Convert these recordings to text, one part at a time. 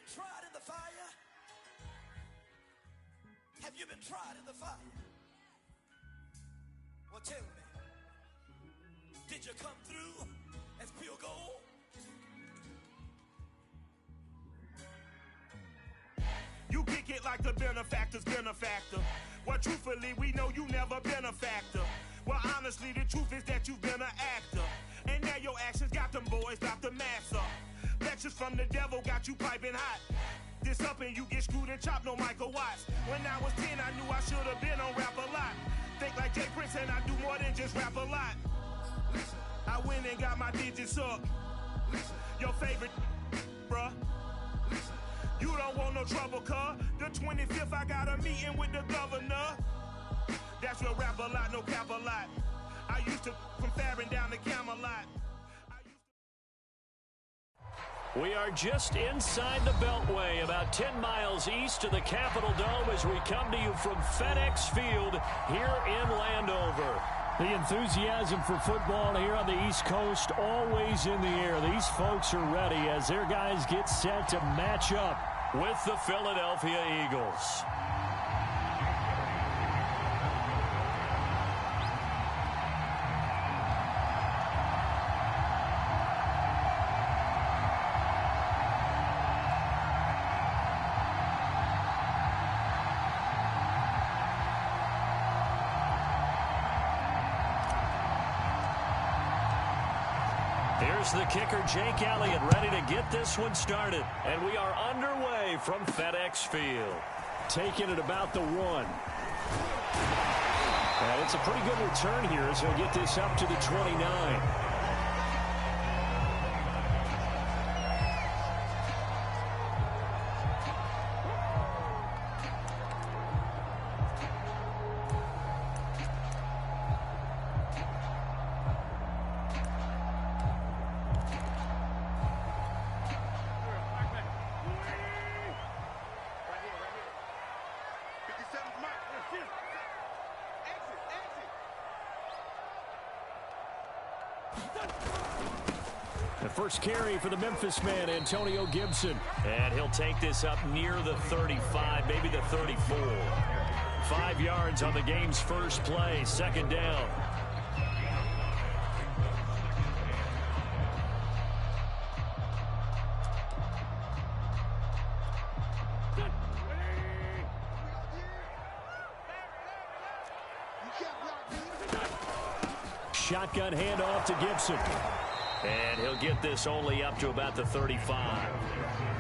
been tried in the fire? Have you been tried in the fire? Well, tell me, did you come through as pure gold? You kick it like the benefactor's benefactor. Well, truthfully, we know you never been a factor. Well, honestly, the truth is that you've been an actor. And now your actions got them boys about to mass up. Lectures from the devil got you piping hot. This up and you get screwed and chopped, no Michael Watts. When I was 10, I knew I should have been on rap a lot. Think like Jay Prince and I do more than just rap a lot. I went and got my digits up. Your favorite, bruh. You don't want no trouble, cuz. The 25th, I got a meeting with the governor. That's what rap a lot, no cap a lot. I used to from Farron down to Camelot. We are just inside the Beltway, about 10 miles east of the Capitol Dome as we come to you from FedEx Field here in Landover. The enthusiasm for football here on the East Coast always in the air. These folks are ready as their guys get set to match up with the Philadelphia Eagles. Here's the kicker, Jake Elliott, ready to get this one started. And we are underway from FedEx Field. Taking it about the 1. And it's a pretty good return here as he'll get this up to the 29. The first carry for the Memphis man, Antonio Gibson. And he'll take this up near the 35, maybe the 34. 5 yards on the game's first play, second down. Shotgun handoff to Gibson. And he'll get this only up to about the 35.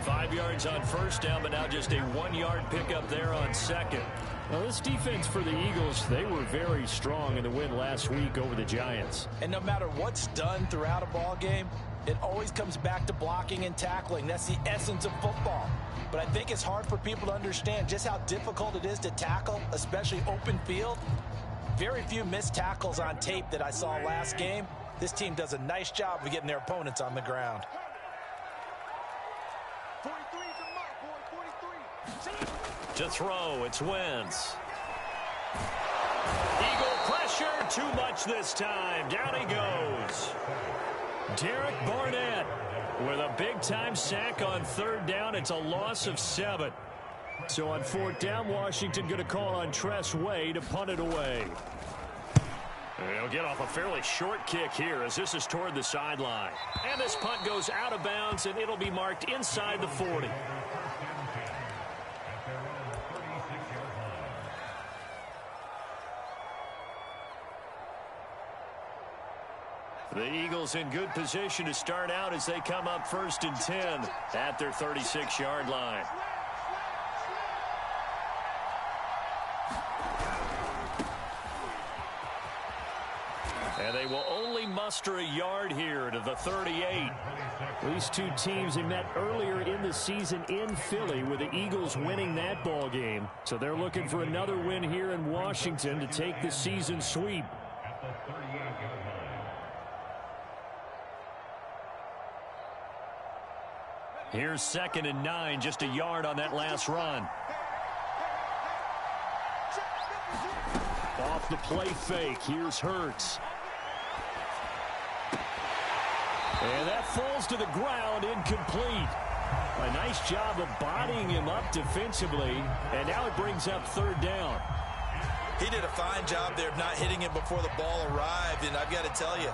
5 yards on first down, but now just a 1-yard pickup there on second. Well, this defense for the Eagles, they were very strong in the win last week over the Giants. And no matter what's done throughout a ball game, it always comes back to blocking and tackling. That's the essence of football. But I think it's hard for people to understand just how difficult it is to tackle, especially open field. Very few missed tackles on tape that I saw last game. This team does a nice job of getting their opponents on the ground. 43 to Mark, boy, 43. To throw, it's Wentz. Eagle pressure, too much this time. Down he goes. Derek Barnett with a big-time sack on third down. It's a loss of 7. So on fourth down, Washington going to call on Tress Way to punt it away. He'll get off a fairly short kick here as this is toward the sideline. And this punt goes out of bounds, and it'll be marked inside the 40. The Eagles in good position to start out as they come up 1st and 10 at their 36-yard line. And they will only muster a yard here to the 38. These two teams, they met earlier in the season in Philly with the Eagles winning that ball game. So they're looking for another win here in Washington to take the season sweep. Here's 2nd and 9, just a yard on that last run. Off the play fake, here's Hurts. And that falls to the ground, incomplete. A nice job of bodying him up defensively, and now it brings up third down. He did a fine job there of not hitting him before the ball arrived, and I've got to tell you,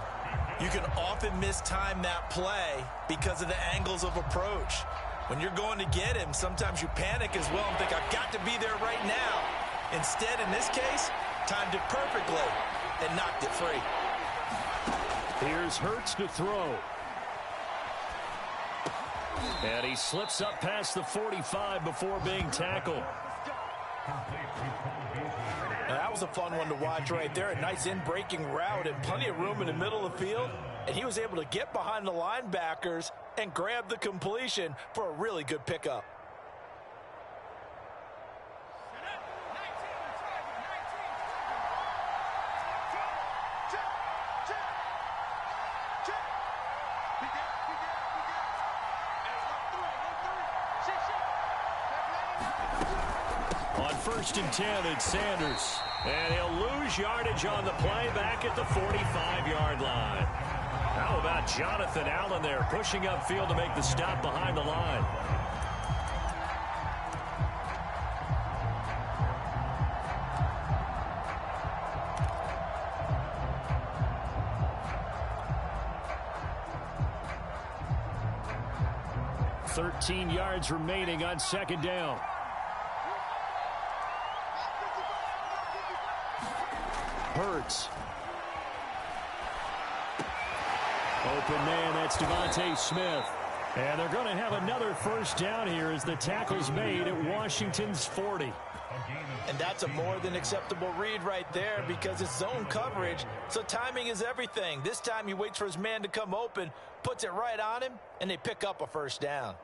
you can often mistime that play because of the angles of approach. When you're going to get him, sometimes you panic as well and think, I've got to be there right now. Instead, in this case, timed it perfectly and knocked it free. Here's Hurts to throw. And he slips up past the 45 before being tackled. Now, that was a fun one to watch right there. A nice in-breaking route and plenty of room in the middle of the field. And he was able to get behind the linebackers and grab the completion for a really good pickup. On 1st and 10, it's Sanders. And he'll lose yardage on the play back at the 45-yard line. How about Jonathan Allen there pushing upfield to make the stop behind the line? $13 yards remaining on second down. Hurts. Open man, that's Devontae Smith. And they're going to have another first down here as the tackle's made at Washington's 40. And that's a more than acceptable read right there because it's zone coverage, so timing is everything. This time he waits for his man to come open, puts it right on him, and they pick up a first down.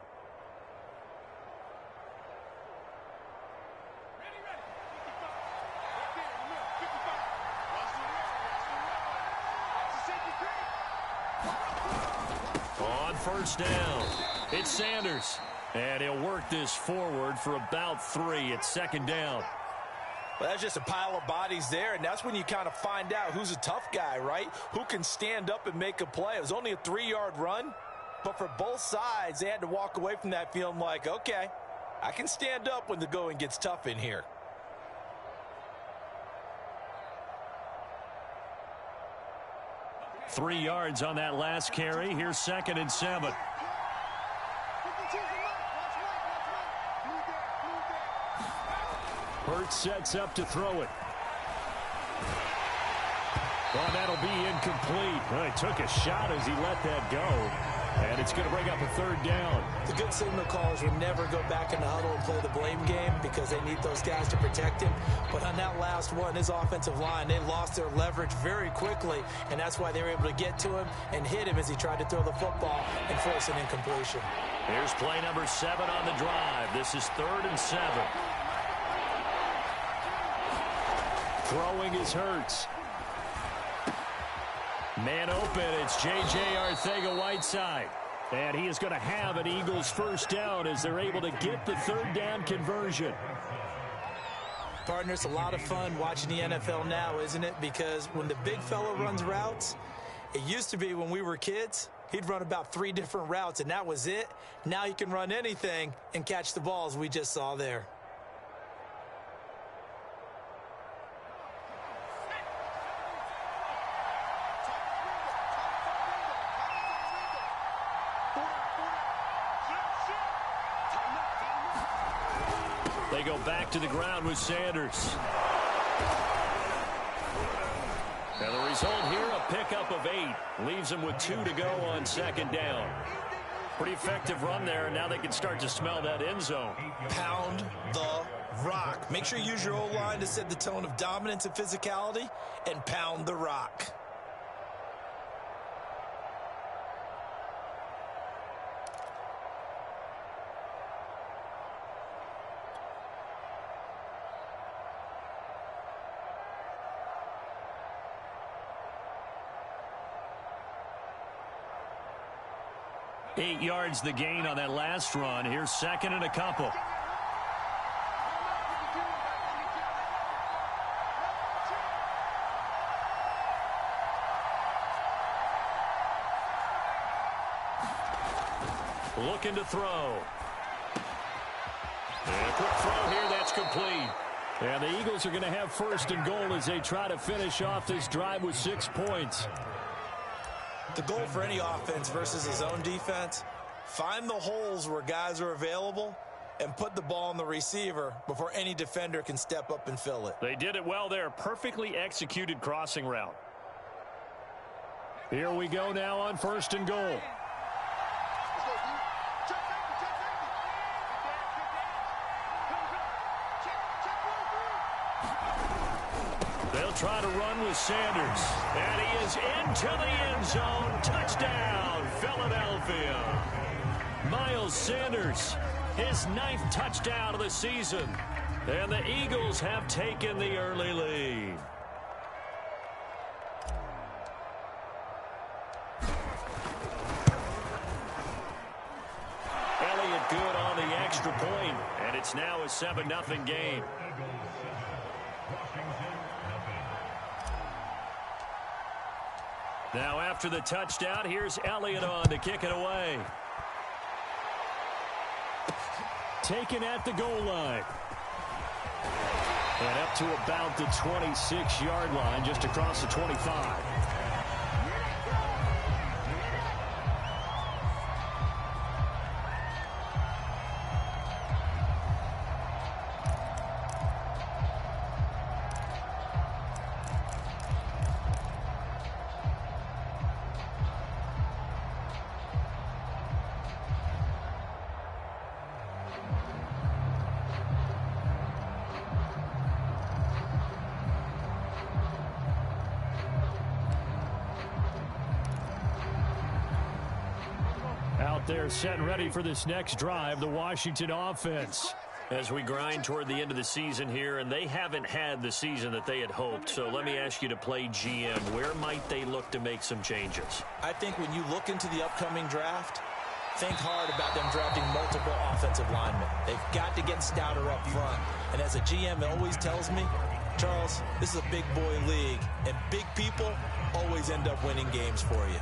On first down, it's Sanders. And he'll work this forward for about 3 at second down. Well, that's just a pile of bodies there, and that's when you kind of find out who's a tough guy, right? Who can stand up and make a play. It was only a 3-yard run, but for both sides, they had to walk away from that feeling like, okay, I can stand up when the going gets tough in here. Three yards on that last carry. Here's 2nd and 7. Hurts sets up to throw it. Well, that'll be incomplete. Well, he took a shot as he let that go. And it's going to bring up a third down. The good signal callers would never go back in the huddle and play the blame game because they need those guys to protect him. But on that last one, his offensive line, they lost their leverage very quickly, and that's why they were able to get to him and hit him as he tried to throw the football and force an incompletion. Here's play number 7 on the drive. This is 3rd and 7. Throwing is Hurts. Man open, it's J.J. Arcega-Whiteside. And he is going to have an Eagles first down as they're able to get the third down conversion. Partner, it's a lot of fun watching the NFL now, isn't it? Because when the big fella runs routes, it used to be when we were kids, he'd run about 3 different routes, and that was it. Now he can run anything and catch the balls we just saw there. They go back to the ground with Sanders. And the result here, a pickup of 8. Leaves them with 2 to go on second down. Pretty effective run there, and now they can start to smell that end zone. Pound the rock. Make sure you use your O-line to set the tone of dominance and physicality, and pound the rock. Eight yards the gain on that last run. Here's 2nd and a couple. Looking to throw. And a quick throw here, that's complete. And the Eagles are going to have first and goal as they try to finish off this drive with 6 points. The goal for any offense versus his own defense, find the holes where guys are available and put the ball on the receiver before any defender can step up and fill it. They did it well there. Perfectly executed crossing route. Here we go now on first and goal. They'll try to run with Sanders. And he is into the end zone. Touchdown, Philadelphia. Miles Sanders, his 9th touchdown of the season. And the Eagles have taken the early lead. Elliott good on the extra point, and it's now a 7-0 game. Now after the touchdown, here's Elliott on to kick it away. Taken at the goal line. And up to about the 26-yard line, just across the 25. They're set and ready for this next drive, the Washington offense. As we grind toward the end of the season here, and they haven't had the season that they had hoped, so let me ask you to play GM. Where might they look to make some changes? I think when you look into the upcoming draft, think hard about them drafting multiple offensive linemen. They've got to get stouter up front. And as a GM, it always tells me, Charles, this is a big boy league, and big people always end up winning games for you.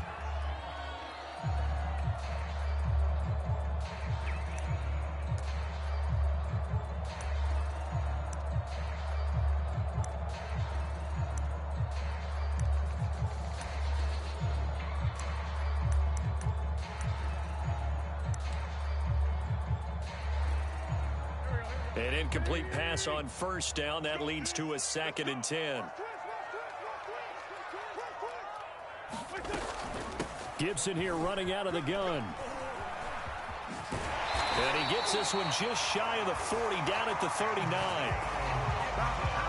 An incomplete pass on first down. That leads to a 2nd and 10. Gibson here running out of the gun. And he gets this one just shy of the 40, down at the 39.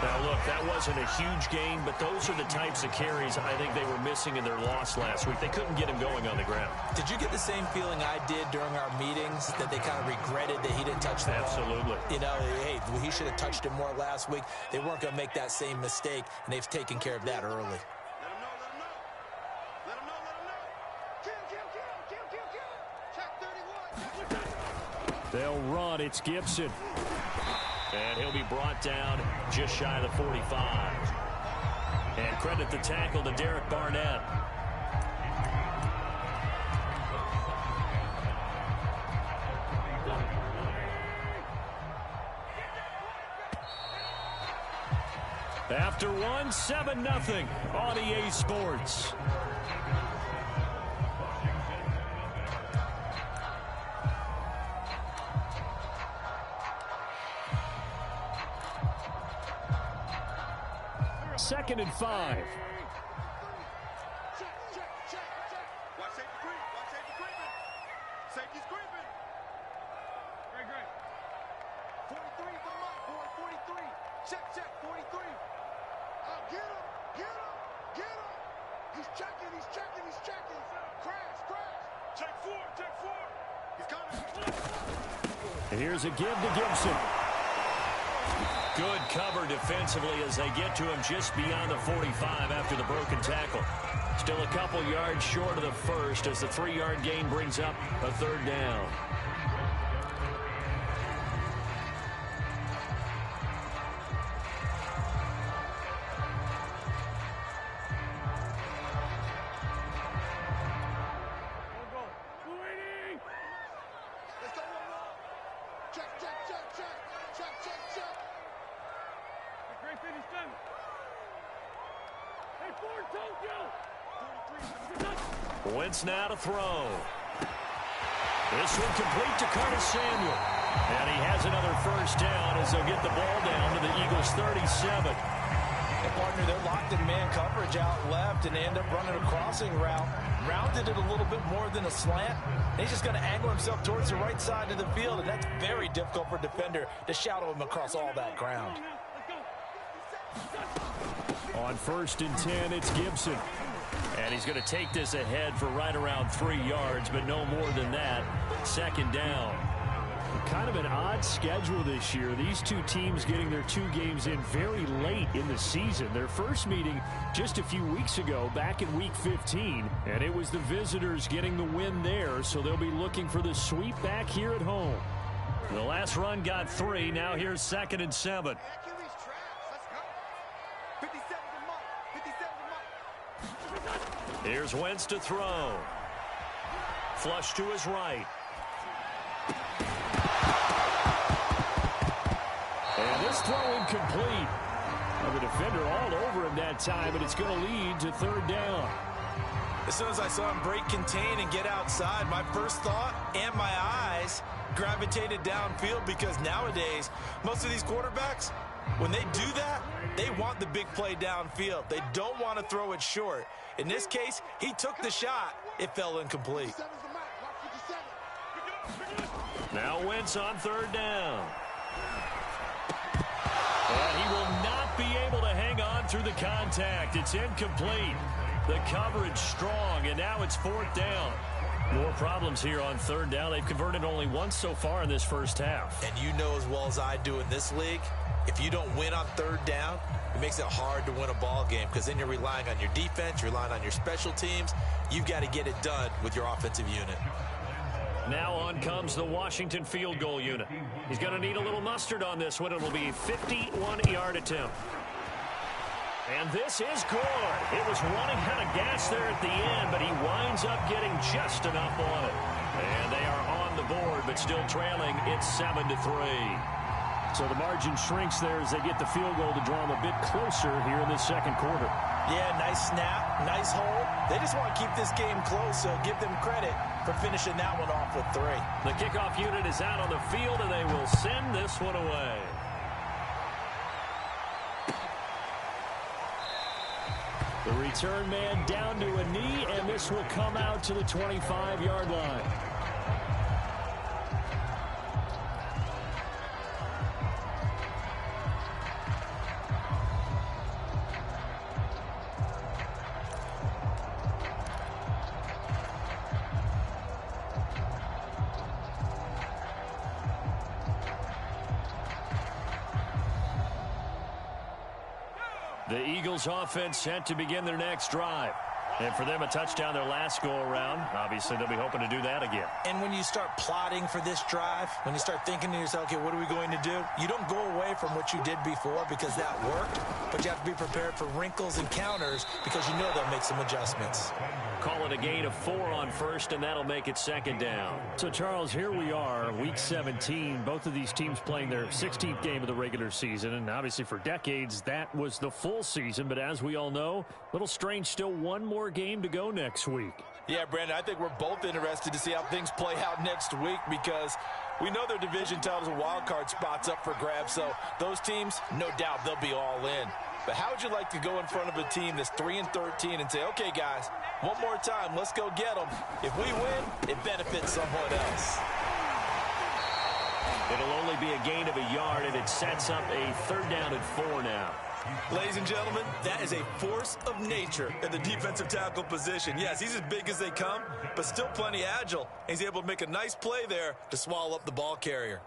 Now, look, that wasn't a huge gain, but those are the types of carries I think they were missing in their loss last week. They couldn't get him going on the ground. Did you get the same feeling I did during our meetings, that they kind of regretted that he didn't touch the ball? Absolutely. You know, hey, he should have touched it more last week. They weren't going to make that same mistake, and they've taken care of that early. They'll run. It's Gibson. And he'll be brought down just shy of the 45. And credit the tackle to Derek Barnett. After one, 7-0 on EA Sports. Second and 5. Watch safety creep. Watch safety creeping. Safety's creeping. Great. 43 for the lock, boy. 43. Check. 43. Get him. He's checking. Crash. Check 4. He's coming. And here's a give to Gibson. Good cover defensively as they get to him just beyond the 45 after the broken tackle. Still a couple yards short of the first as the 3-yard gain brings up a 3rd down. Let's go. Check. Wentz now to throw. This one complete to Curtis Samuel. And he has another first down as they'll get the ball down to the Eagles' 37. And partner, they're locked in man coverage out left, and they end up running a crossing route. Rounded it a little bit more than a slant. And he's just going to angle himself towards the right side of the field, and that's very difficult for a defender to shadow him across all that ground. On 1st and 10, it's Gibson. And he's going to take this ahead for right around 3 yards, but no more than that. 2nd down. Kind of an odd schedule this year. These two teams getting their 2 games in very late in the season. Their first meeting just a few weeks ago, back in Week 15, and it was the visitors getting the win there, so they'll be looking for the sweep back here at home. The last run got 3. Now here's 2nd and 7. Here's Wentz to throw. Flush to his right. And this throw incomplete. Well, the defender all over him that time, and it's going to lead to 3rd down. As soon as I saw him break contain and get outside, my first thought and my eyes gravitated downfield, because nowadays, most of these quarterbacks, when they do that, they want the big play downfield. They don't want to throw it short. In this case, he took the shot. It fell incomplete. Now Wentz on 3rd down. And he will not be able to hang on through the contact. It's incomplete. The coverage strong, and now it's 4th down. More problems here on 3rd down. They've converted only once so far in this first half. And you know as well as I do in this league, if you don't win on 3rd down, it makes it hard to win a ball game, because then you're relying on your defense, you're relying on your special teams. You've got to get it done with your offensive unit. Now on comes the Washington field goal unit. He's going to need a little mustard on this one. It'll be a 51-yard attempt. And this is good. It was running out of gas there at the end, but he winds up getting just enough on it. And they are on the board, but still trailing. It's 7-3. So the margin shrinks there as they get the field goal to draw them a bit closer here in this 2nd quarter. Yeah, nice snap, nice hold. They just want to keep this game close, so give them credit for finishing that one off with 3. The kickoff unit is out on the field, and they will send this one away. The return man down to a knee, and this will come out to the 25-yard line. The Eagles offense set to begin their next drive. And for them, a touchdown their last go-around. Obviously, they'll be hoping to do that again. And when you start plotting for this drive, when you start thinking to yourself, okay, what are we going to do? You don't go away from what you did before because that worked, but you have to be prepared for wrinkles and counters because you know they'll make some adjustments. Call it a gain of 4 on 1st, and that'll make it 2nd down. So, Charles, here we are, Week 17. Both of these teams playing their 16th game of the regular season, and obviously for decades, that was the full season. But as we all know, a little strange, still one more game to go next week. Yeah, Brandon, I think we're both interested to see how things play out next week because we know their division titles and wild card spots up for grabs, so those teams, no doubt, they'll be all in. But how would you like to go in front of a team that's 3-13 and say, okay, guys, one more time, let's go get them. If we win, it benefits someone else. It'll only be a gain of a yard, and it sets up a 3rd down and 4 now. Ladies and gentlemen, that is a force of nature in the defensive tackle position. Yes, he's as big as they come, but still plenty agile. He's able to make a nice play there to swallow up the ball carrier.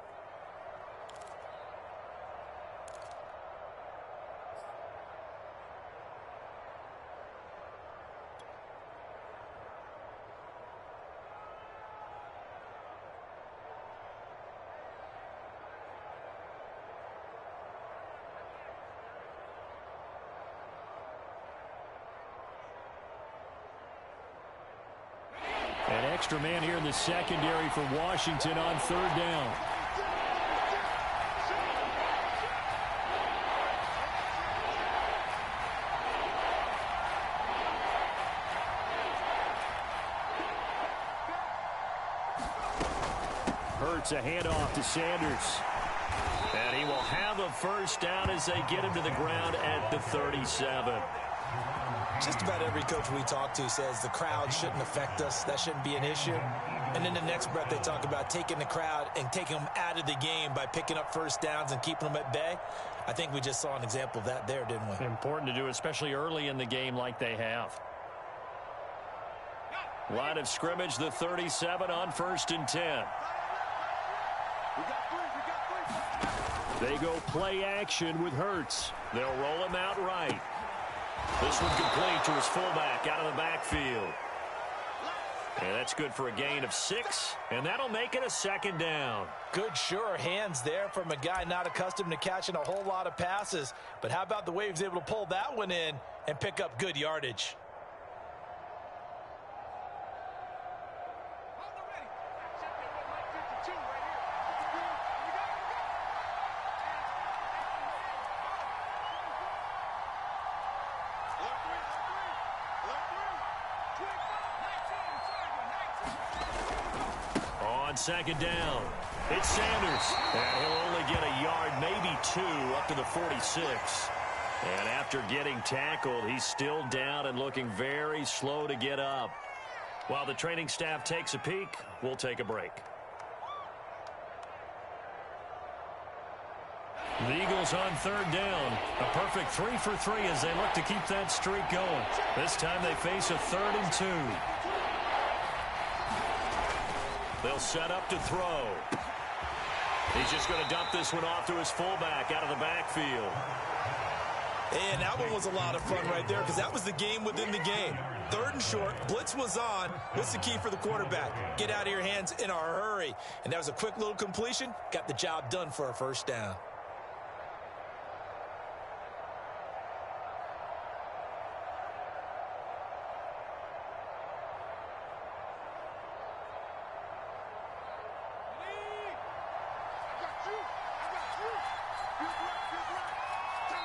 An extra man here in the secondary for Washington on 3rd down. Hurts, a handoff to Sanders. And he will have a first down as they get him to the ground at the 37. Just about every coach we talk to says the crowd shouldn't affect us. That shouldn't be an issue. And in the next breath, they talk about taking the crowd and taking them out of the game by picking up first downs and keeping them at bay. I think we just saw an example of that there, didn't we? Important to do, especially early in the game like they have. Line of scrimmage, the 37 on 1st and 10. They go play action with Hurts. They'll roll him out right. This one complete to his fullback out of the backfield. And that's good for a gain of 6, and that'll make it a 2nd down. Good, sure hands there from a guy not accustomed to catching a whole lot of passes. But how about the way he was able to pull that one in and pick up good yardage? On 2nd down, it's Sanders. And he'll only get a yard, maybe 2, up to the 46. And after getting tackled, he's still down and looking very slow to get up. While the training staff takes a peek, we'll take a break. The Eagles on 3rd down. A perfect 3 for 3 as they look to keep that streak going. This time they face a 3rd and 2. They'll set up to throw. He's just going to dump this one off to his fullback out of the backfield. And that one was a lot of fun right there because that was the game within the game. 3rd and short, blitz was on. What's the key for the quarterback? Get out of your hands in a hurry. And that was a quick little completion. Got the job done for a first down.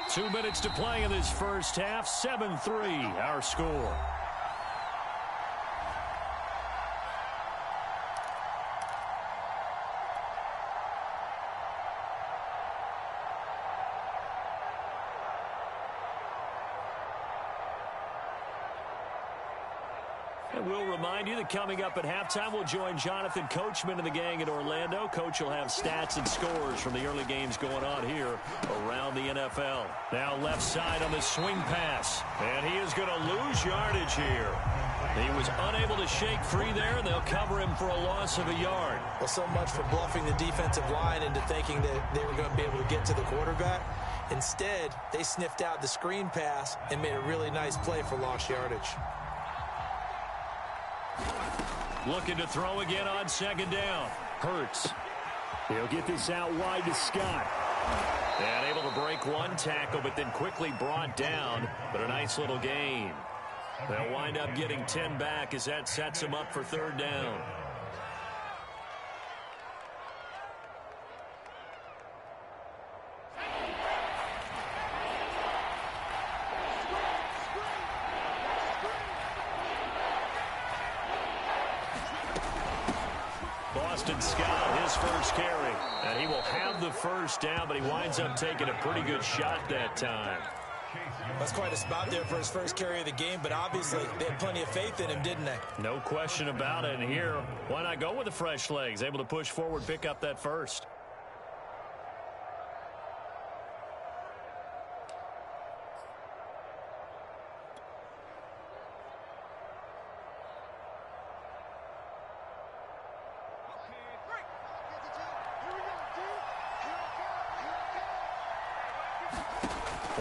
Two minutes to play in this first half. 7-3, our score. And we'll remind you that coming up at halftime, we'll join Jonathan Coachman and the gang in Orlando. Coach will have stats and scores from the early games going on here around the NFL. Now left side on the swing pass. And he is going to lose yardage here. He was unable to shake free there, and they'll cover him for a loss of a yard. Well, so much for bluffing the defensive line into thinking that they were going to be able to get to the quarterback. Instead, they sniffed out the screen pass and made a really nice play for lost yardage. Looking to throw again on 2nd down. Hurts. He'll get this out wide to Scott. And able to break one tackle, but then quickly brought down. But a nice little gain. They'll wind up getting 10 back as that sets them up for 3rd down. Boston Scott, his first carry. And he will have the first down, but he winds up taking a pretty good shot that time. That's quite a spot there for his first carry of the game, but obviously they had plenty of faith in him, didn't they? No question about it. And here, why not go with the fresh legs? Able to push forward, pick up that first.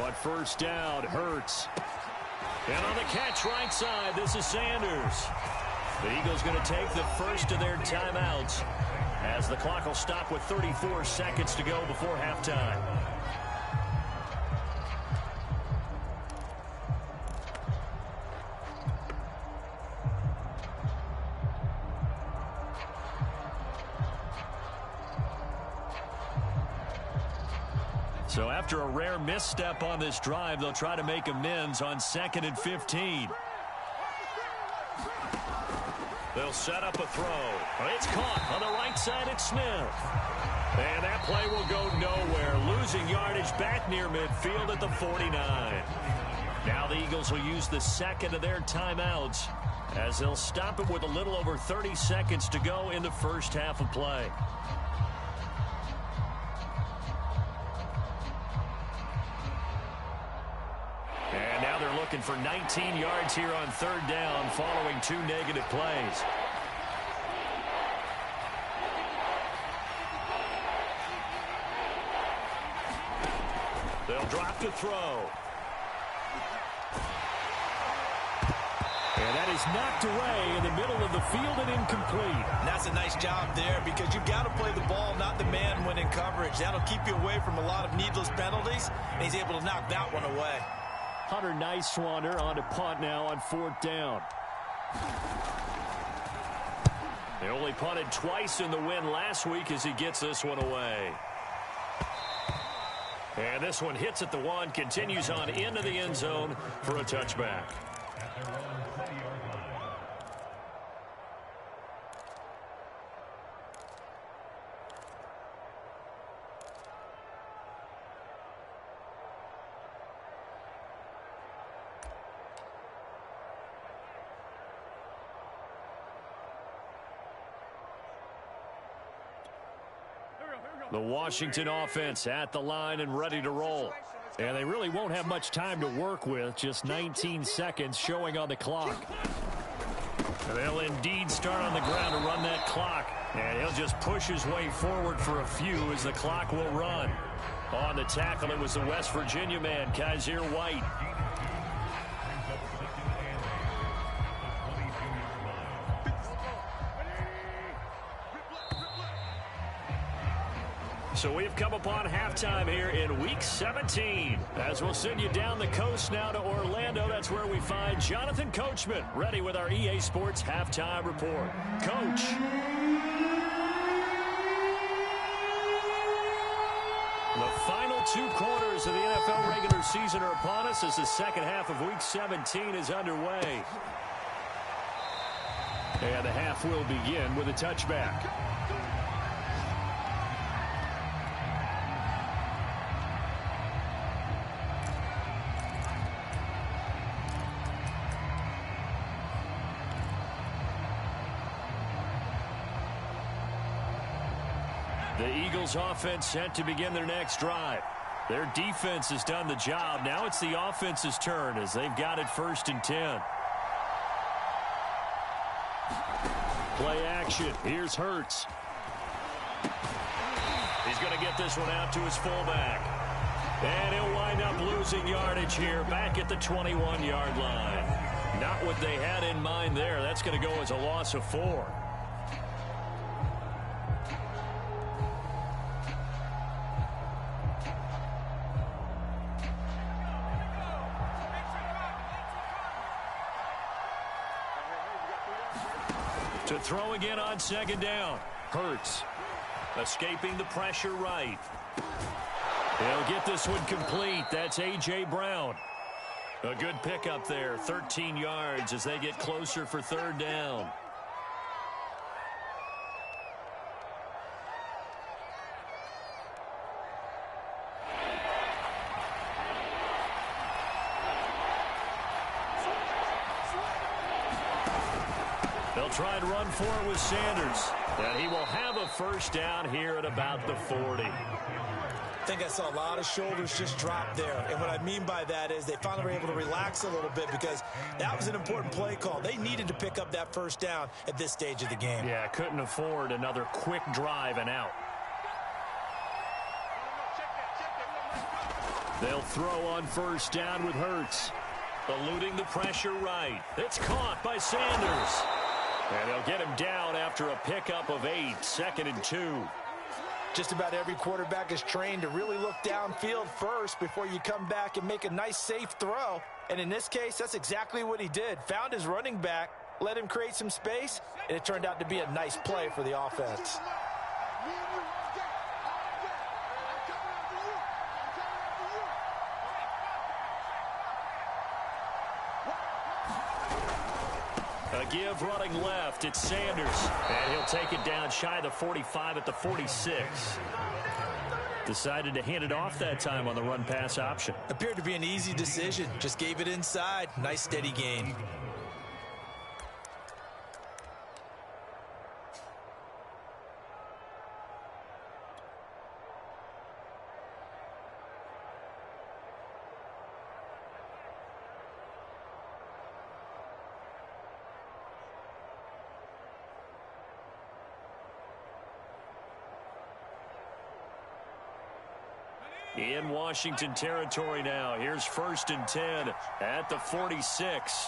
On 1st down, Hurts. And on the catch right side, this is Sanders. The Eagles going to take the first of their timeouts as the clock will stop with 34 seconds to go before halftime. So after a rare misstep on this drive, they'll try to make amends on 2nd and 15. They'll set up a throw. It's caught on the right side. It's Smith. And that play will go nowhere. Losing yardage back near midfield at the 49. Now the Eagles will use the second of their timeouts as they'll stop it with a little over 30 seconds to go in the first half of play. And now they're looking for 19 yards here on third down following 2 negative plays. They'll drop to throw. And that is knocked away in the middle of the field and incomplete. And that's a nice job there because you've got to play the ball, not the man when in coverage. That'll keep you away from a lot of needless penalties, and he's able to knock that one away. Hunter Nicewander on to punt now on fourth down. They only punted twice in the win last week as he gets this one away. And this one hits at the 1, continues on into the end zone for a touchback. The Washington offense at the line and ready to roll. And they really won't have much time to work with. Just 19 seconds showing on the clock. And they'll indeed start on the ground to run that clock. And he'll just push his way forward for a few as the clock will run. On the tackle, it was the West Virginia man, Kaiser White. So we've come upon halftime here in Week 17. As we'll send you down the coast now to Orlando, that's where we find Jonathan Coachman, ready with our EA Sports Halftime Report. Coach. The final 2 quarters of the NFL regular season are upon us as the second half of Week 17 is underway. And the half will begin with a touchback. The Eagles offense set to begin their next drive. Their defense has done the job. Now it's the offense's turn as they've got it 1st and 10. Play action. Here's Hurts. He's going to get this one out to his fullback. And he'll wind up losing yardage here back at the 21-yard line. Not what they had in mind there. That's going to go as a loss of 4. To throw again on 2nd down. Hurts escaping the pressure right. He'll get this one complete. That's A.J. Brown. A good pickup there. 13 yards as they get closer for 3rd down. They'll try and run for it with Sanders. And he will have a 1st down here at about the 40. I think I saw a lot of shoulders just drop there. And what I mean by that is they finally were able to relax a little bit because that was an important play call. They needed to pick up that 1st down at this stage of the game. Yeah, couldn't afford another quick drive and out. They'll throw on 1st down with Hurts. Eluding the pressure right. It's caught by Sanders. And they'll get him down after a pickup of 8, 2nd and 2. Just about every quarterback is trained to really look downfield first before you come back and make a nice, safe throw. And in this case, that's exactly what he did. Found his running back, let him create some space, and it turned out to be a nice play for the offense. A give running left. It's Sanders. And he'll take it down shy of the 45 at the 46. Decided to hand it off that time on the run-pass option. Appeared to be an easy decision. Just gave it inside. Nice steady gain. In Washington territory now. Here's 1st and 10 at the 46.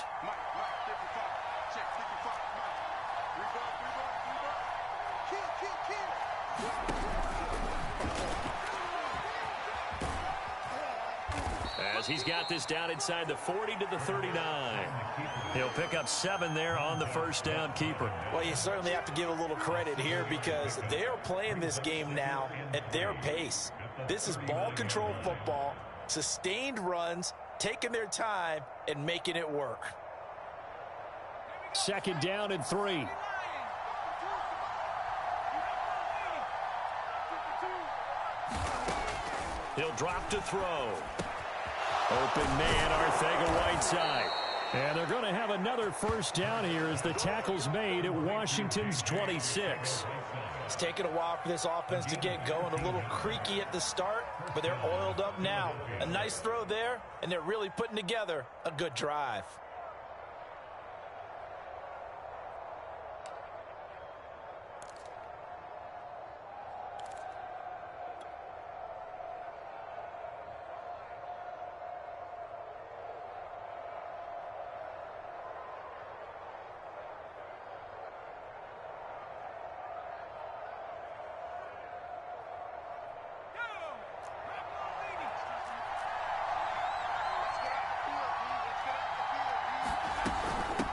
As he's got this down inside the 40 to the 39. He'll pick up 7 there on the first down keeper. Well, you certainly have to give a little credit here because they're playing this game now at their pace. This is ball control football, sustained runs, taking their time, and making it work. 2nd down and 3. He'll drop to throw. Open man, Arcega-Whiteside. And they're going to have another first down here as the tackle's made at Washington's 26. It's taken a while for this offense to get going. A little creaky at the start, but they're oiled up now. A nice throw there, and they're really putting together a good drive.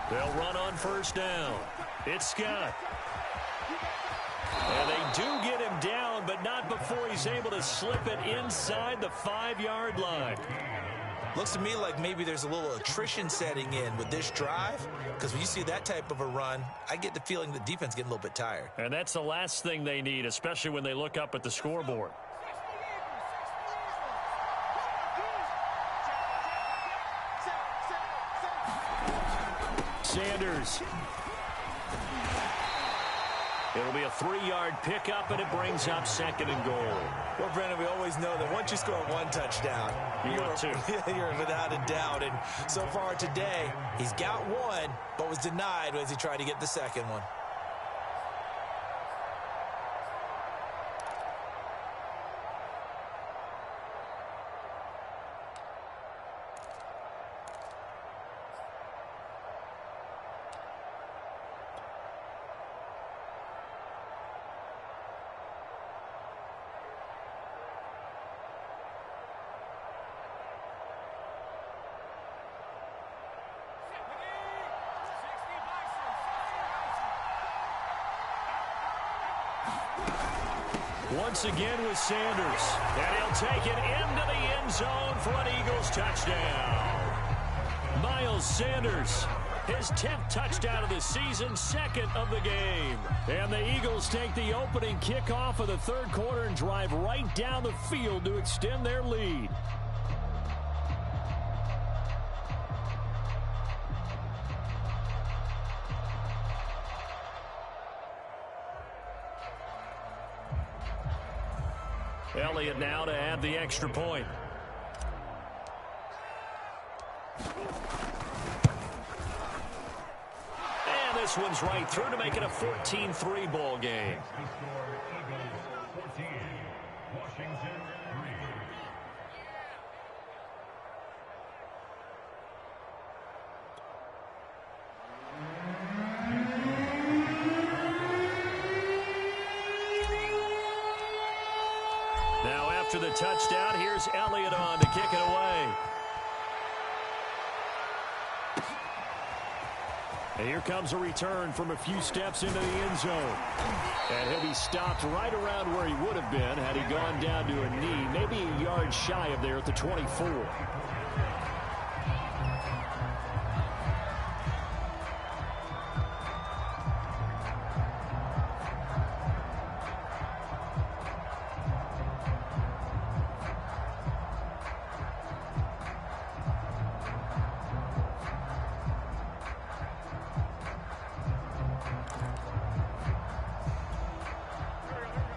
They'll run on first down. It's Scott. And they do get him down, but not before he's able to slip it inside the 5-yard line. Looks to me like maybe there's a little attrition setting in with this drive, because when you see that type of a run, I get the feeling the defense getting a little bit tired. And that's the last thing they need, especially when they look up at the scoreboard. Sanders. It'll be a 3-yard pickup, and it brings up 2nd and goal. Well, Brendan, we always know that once you score 1 touchdown, you're without a doubt. And so far today, he's got 1, but was denied as he tried to get the 2nd one. Once again with Sanders. And he'll take it into the end zone for an Eagles touchdown. Miles Sanders, his 10th touchdown of the season, 2nd of the game. And the Eagles take the opening kickoff of the 3rd quarter and drive right down the field to extend their lead. Elliott now to add the extra point. And this one's right through to make it a 14-3 ball game. After the touchdown, here's Elliott on to kick it away. And here comes a return from a few steps into the end zone. And he'll be stopped right around where he would have been had he gone down to a knee, maybe a yard shy of there at the 24.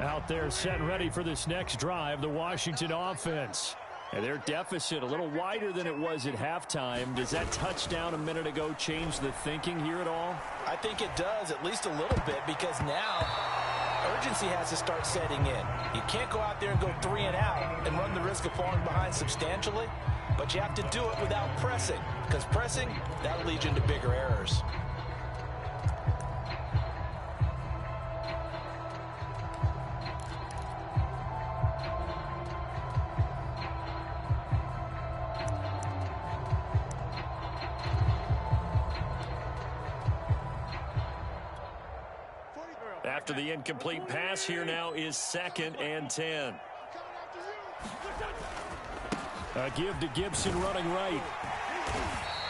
Out there set and ready for this next drive, the Washington offense. And their deficit a little wider than it was at halftime. Does that touchdown a minute ago change the thinking here at all? I think it does, at least a little bit, because now urgency has to start setting in. You can't go out there and go 3 and out and run the risk of falling behind substantially, but you have to do it without pressing, because pressing, that'll lead you into bigger errors. After the incomplete pass, here now is 2nd and 10. A give to Gibson running right.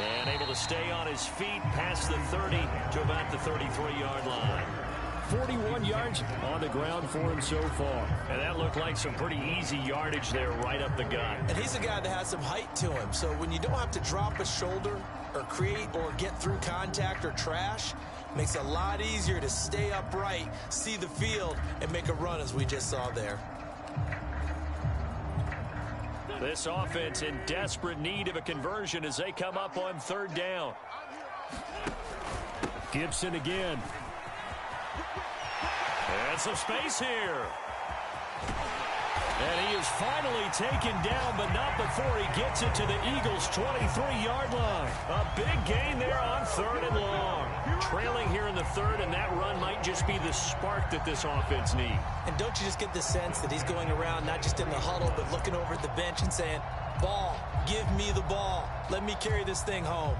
And able to stay on his feet past the 30 to about the 33-yard line. 41 yards on the ground for him so far. And that looked like some pretty easy yardage there right up the gut. And he's a guy that has some height to him, so when you don't have to drop a shoulder or create or get through contact or trash, makes it a lot easier to stay upright, see the field, and make a run as we just saw there. This offense in desperate need of a conversion as they come up on 3rd down. Gibson again. And some space here. And he is finally taken down, but not before he gets it to the Eagles' 23-yard line. A big gain there on 3rd and long. Trailing here in the 3rd, and that run might just be the spark that this offense needs. And don't you just get the sense that he's going around not just in the huddle, but looking over at the bench and saying, ball, give me the ball. Let me carry this thing home.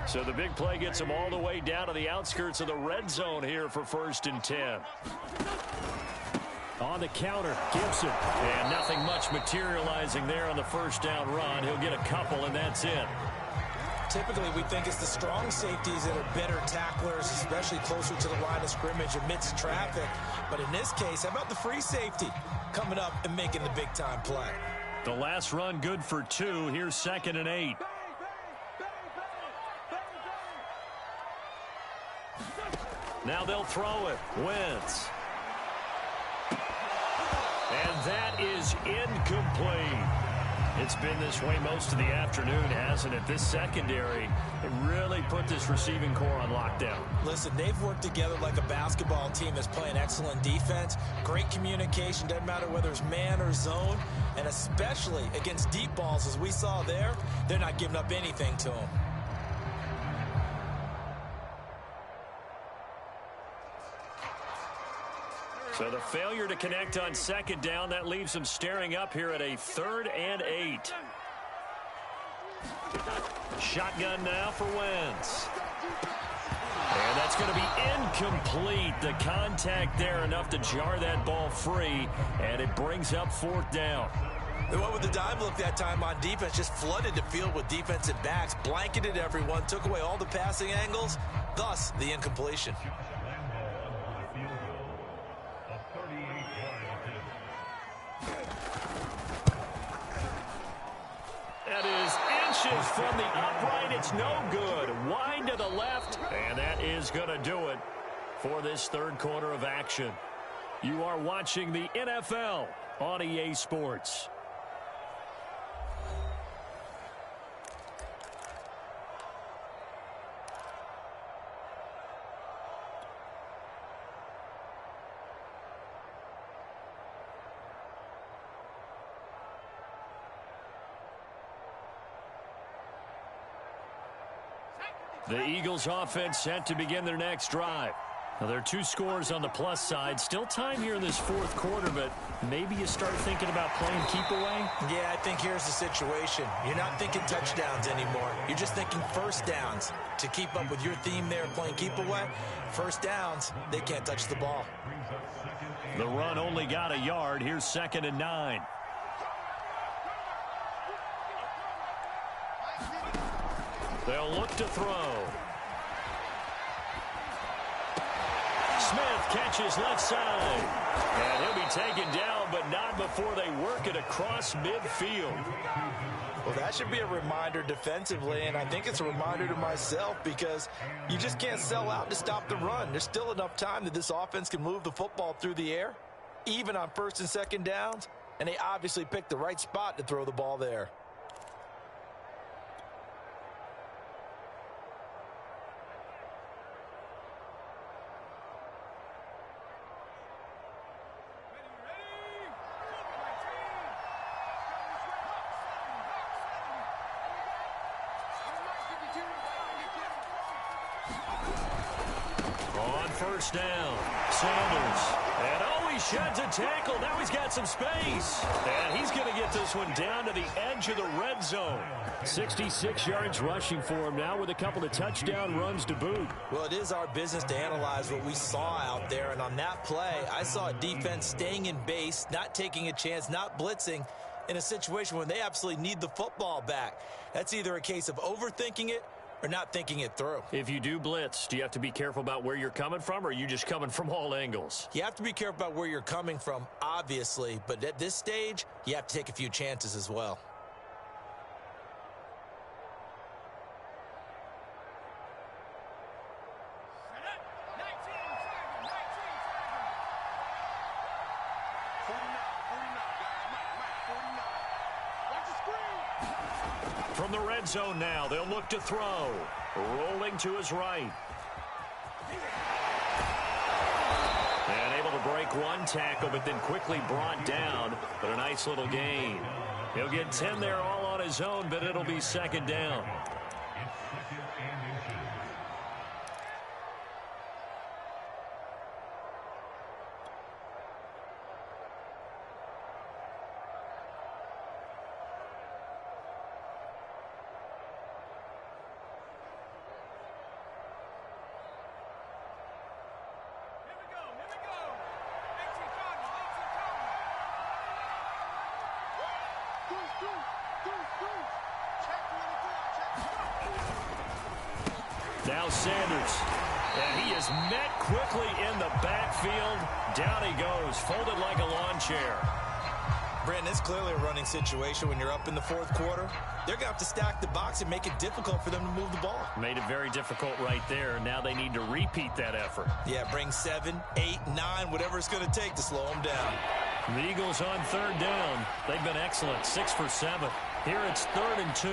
So the big play gets him all the way down to the outskirts of the red zone here for 1st and 10. On the counter, Gibson. And nothing much materializing there on the 1st down run. He'll get a couple, and that's it. Typically, we think it's the strong safeties that are better tacklers, especially closer to the line of scrimmage amidst traffic. But in this case, how about the free safety coming up and making the big-time play? The last run good for 2. Here's 2nd and 8. Now they'll throw it. Wentz. And that is incomplete. It's been this way most of the afternoon, hasn't it? This secondary, it really put this receiving core on lockdown. Listen, they've worked together like a basketball team that's playing excellent defense. Great communication, doesn't matter whether it's man or zone. And especially against deep balls, as we saw there, they're not giving up anything to them. So the failure to connect on 2nd down, that leaves them staring up here at a 3rd and 8. Shotgun now for Wentz. And that's going to be incomplete. The contact there enough to jar that ball free, and it brings up 4th down. They went with the dime look that time on defense, just flooded the field with defensive backs, blanketed everyone, took away all the passing angles, thus the incompletion. That is inches from the upright. It's no good. Wide to the left, and that is going to do it for this 3rd quarter of action. You are watching the NFL on EA Sports. The Eagles offense set to begin their next drive. Now, there are 2 scores on the plus side. Still time here in this 4th quarter, but maybe you start thinking about playing keep away? Yeah, I think here's the situation. You're not thinking touchdowns anymore. You're just thinking 1st downs. To keep up with your theme there, playing keep away, 1st downs, they can't touch the ball. The run only got a yard. Here's 2nd and 9. They'll look to throw. Smith catches left side. And he'll be taken down, but not before they work it across midfield. Well, that should be a reminder defensively, and I think it's a reminder to myself because you just can't sell out to stop the run. There's still enough time that this offense can move the football through the air, even on first and second downs, and they obviously picked the right spot to throw the ball there. First down, Sanders. And oh, he sheds a tackle. Now he's got some space. And he's going to get this one down to the edge of the red zone. 66 yards rushing for him now with a couple of touchdown runs to boot. Well, it is our business to analyze what we saw out there. And on that play, I saw a defense staying in base, not taking a chance, not blitzing in a situation when they absolutely need the football back. That's either a case of overthinking it or not thinking it through. If you do blitz, do you have to be careful about where you're coming from, or are you just coming from all angles? You have to be careful about where you're coming from, obviously, but at this stage, you have to take a few chances as well. From the red zone now, they'll look to throw. Rolling to his right. And able to break one tackle, but then quickly brought down. But a nice little gain. He'll get 10 there all on his own, but it'll be second down. Now Sanders, and he is met quickly in the backfield. Down he goes, folded like a lawn chair. Brandon, it's clearly a running situation when you're up in the fourth quarter. They're going to have to stack the box and make it difficult for them to move the ball. Made it very difficult right there. Now they need to repeat that effort. Yeah, bring 7, 8, 9, whatever it's going to take to slow them down. The Eagles on third down. They've been excellent, 6 for 7. Here it's 3rd and 2.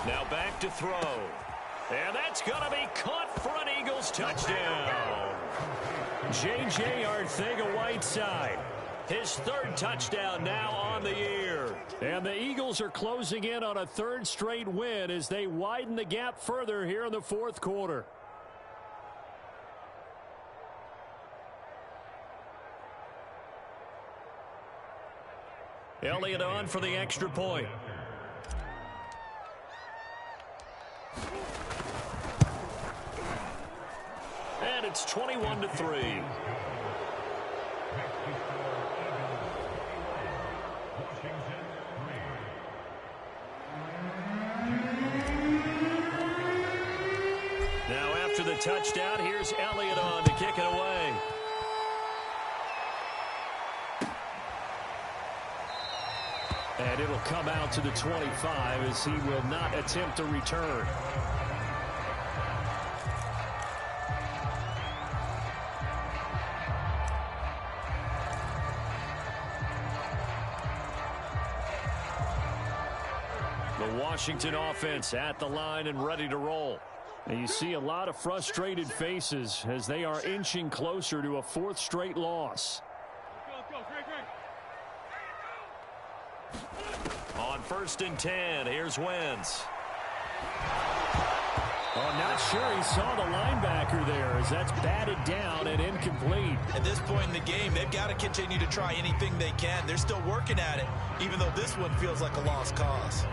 Now back to throw. And that's going to be caught for an Eagles touchdown. J.J. Arcega-Whiteside. His 3rd touchdown now on the year. And the Eagles are closing in on a 3rd straight win as they widen the gap further here in the 4th quarter. Elliott on for the extra point. And it's 21-3. Now after the touchdown, here's Elliott on to kick it away. And it'll come out to the 25 as he will not attempt a return. The Washington offense at the line and ready to roll. And you see a lot of frustrated faces as they are inching closer to a 4th straight loss. On 1st and 10, here's Wentz. Oh, not sure he saw the linebacker there as that's batted down and incomplete. At this point in the game, they've got to continue to try anything they can. They're still working at it, even though this one feels like a lost cause.